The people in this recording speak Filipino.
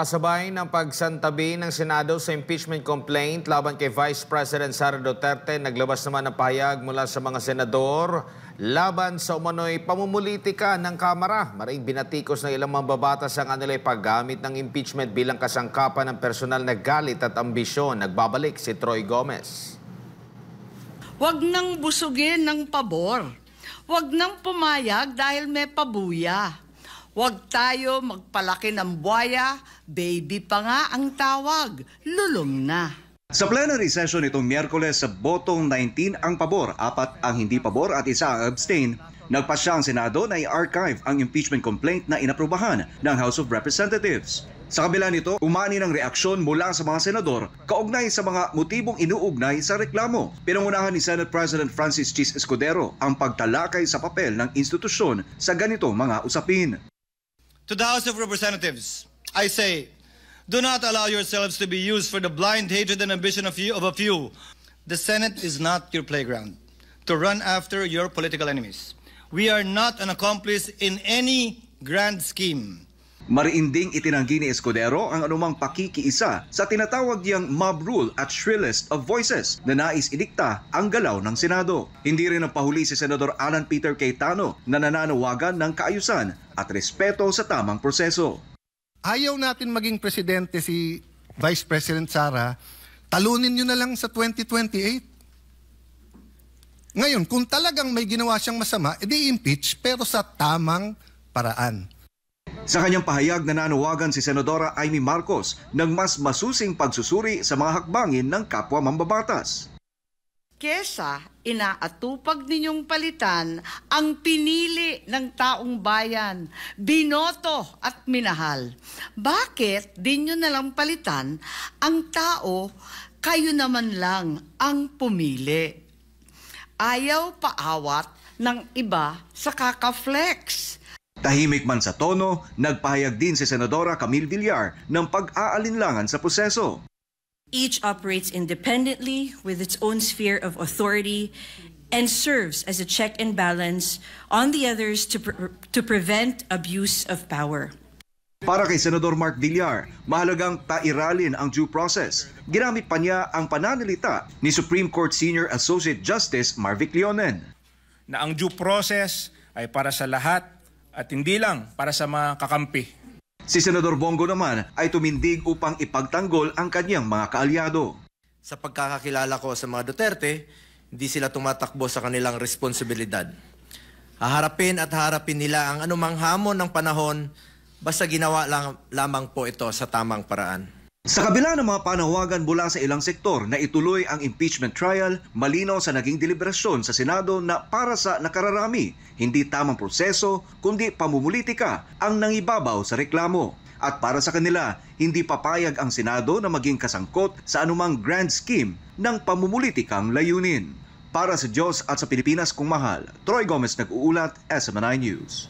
Kasabay ng pagsantabi ng Senado sa impeachment complaint laban kay Vice President Sara Duterte, naglabas naman ng pahayag mula sa mga senador laban sa umano'y pamumulitika ng Kamara. Maring binatikos ng ilang mambabatas ang kanilang paggamit ng impeachment bilang kasangkapan ng personal na galit at ambisyon. Nagbabalik si Troy Gomez. Huwag nang busugin ng pabor. Huwag nang pumayag dahil may pabuya. Huwag tayo magpalaki ng buwaya, baby pa nga ang tawag, lulong na. Sa plenary session itong Miyerkules, sa botong 19 ang pabor, 4 ang hindi pabor at 1 ang abstain. Nagpasya ang Senado na i-archive ang impeachment complaint na inaprubahan ng House of Representatives. Sa kabila nito, umani ng reaksyon mula sa mga senador kaugnay sa mga motibong inuugnay sa reklamo. Pinangunahan ni Senate President Francis Chis Escudero ang pagtalakay sa papel ng institusyon sa ganitong mga usapin. To the House of Representatives, I say, do not allow yourselves to be used for the blind hatred and ambition of a few. The Senate is not your playground to run after your political enemies. We are not an accomplice in any grand scheme. Mariinding itinanggi ni Escudero ang anumang pakikiisa sa tinatawag niyang mob rule at shrillest of voices na nais idikta ang galaw ng Senado. Hindi rin napahuli si Senador Alan Peter Cayetano na nananawagan ng kaayusan at respeto sa tamang proseso. Ayaw natin maging presidente si Vice President Sara, talunin nyo na lang sa 2028. Ngayon, kung talagang may ginawa siyang masama, edi impeach pero sa tamang paraan. Sa kanyang pahayag, nananawagan si Senadora Amy Marcos ng mas masusing pagsusuri sa mga hakbangin ng kapwa mambabatas. Kesa inaatupag ninyong palitan ang pinili ng taong bayan, binoto at minahal. Bakit di nyo nalang palitan ang tao, kayo naman lang ang pumili? Ayaw paawat ng iba sa kakaflex. Tahimik man sa tono, nagpahayag din si Senadora Camille Villar ng pag-aalinlangan sa proseso. Each operates independently with its own sphere of authority and serves as a check and balance on the others to prevent abuse of power. Para kay Senador Mark Villar, mahalagang pairalin ang due process. Ginamit pa niya ang pananalita ni Supreme Court Senior Associate Justice Marvic Leonen. Na ang due process ay para sa lahat at hindi lang para sa mga kakampi. Si Senador Bongo naman ay tumindig upang ipagtanggol ang kanyang mga kaalyado. Sa pagkakakilala ko sa mga Duterte, hindi sila tumatakbo sa kanilang responsibilidad. Haharapin at harapin nila ang anumang hamon ng panahon basta ginawa lamang po ito sa tamang paraan. Sa kabila ng mga panawagan mula sa ilang sektor na ituloy ang impeachment trial, malinaw sa naging deliberasyon sa Senado na para sa nakararami, hindi tamang proseso kundi pamumulitika ang nangibabaw sa reklamo. At para sa kanila, hindi papayag ang Senado na maging kasangkot sa anumang grand scheme ng pamumulitikang layunin. Para sa Diyos at sa Pilipinas kung mahal, Troy Gomez nag-uulat, SMNI News.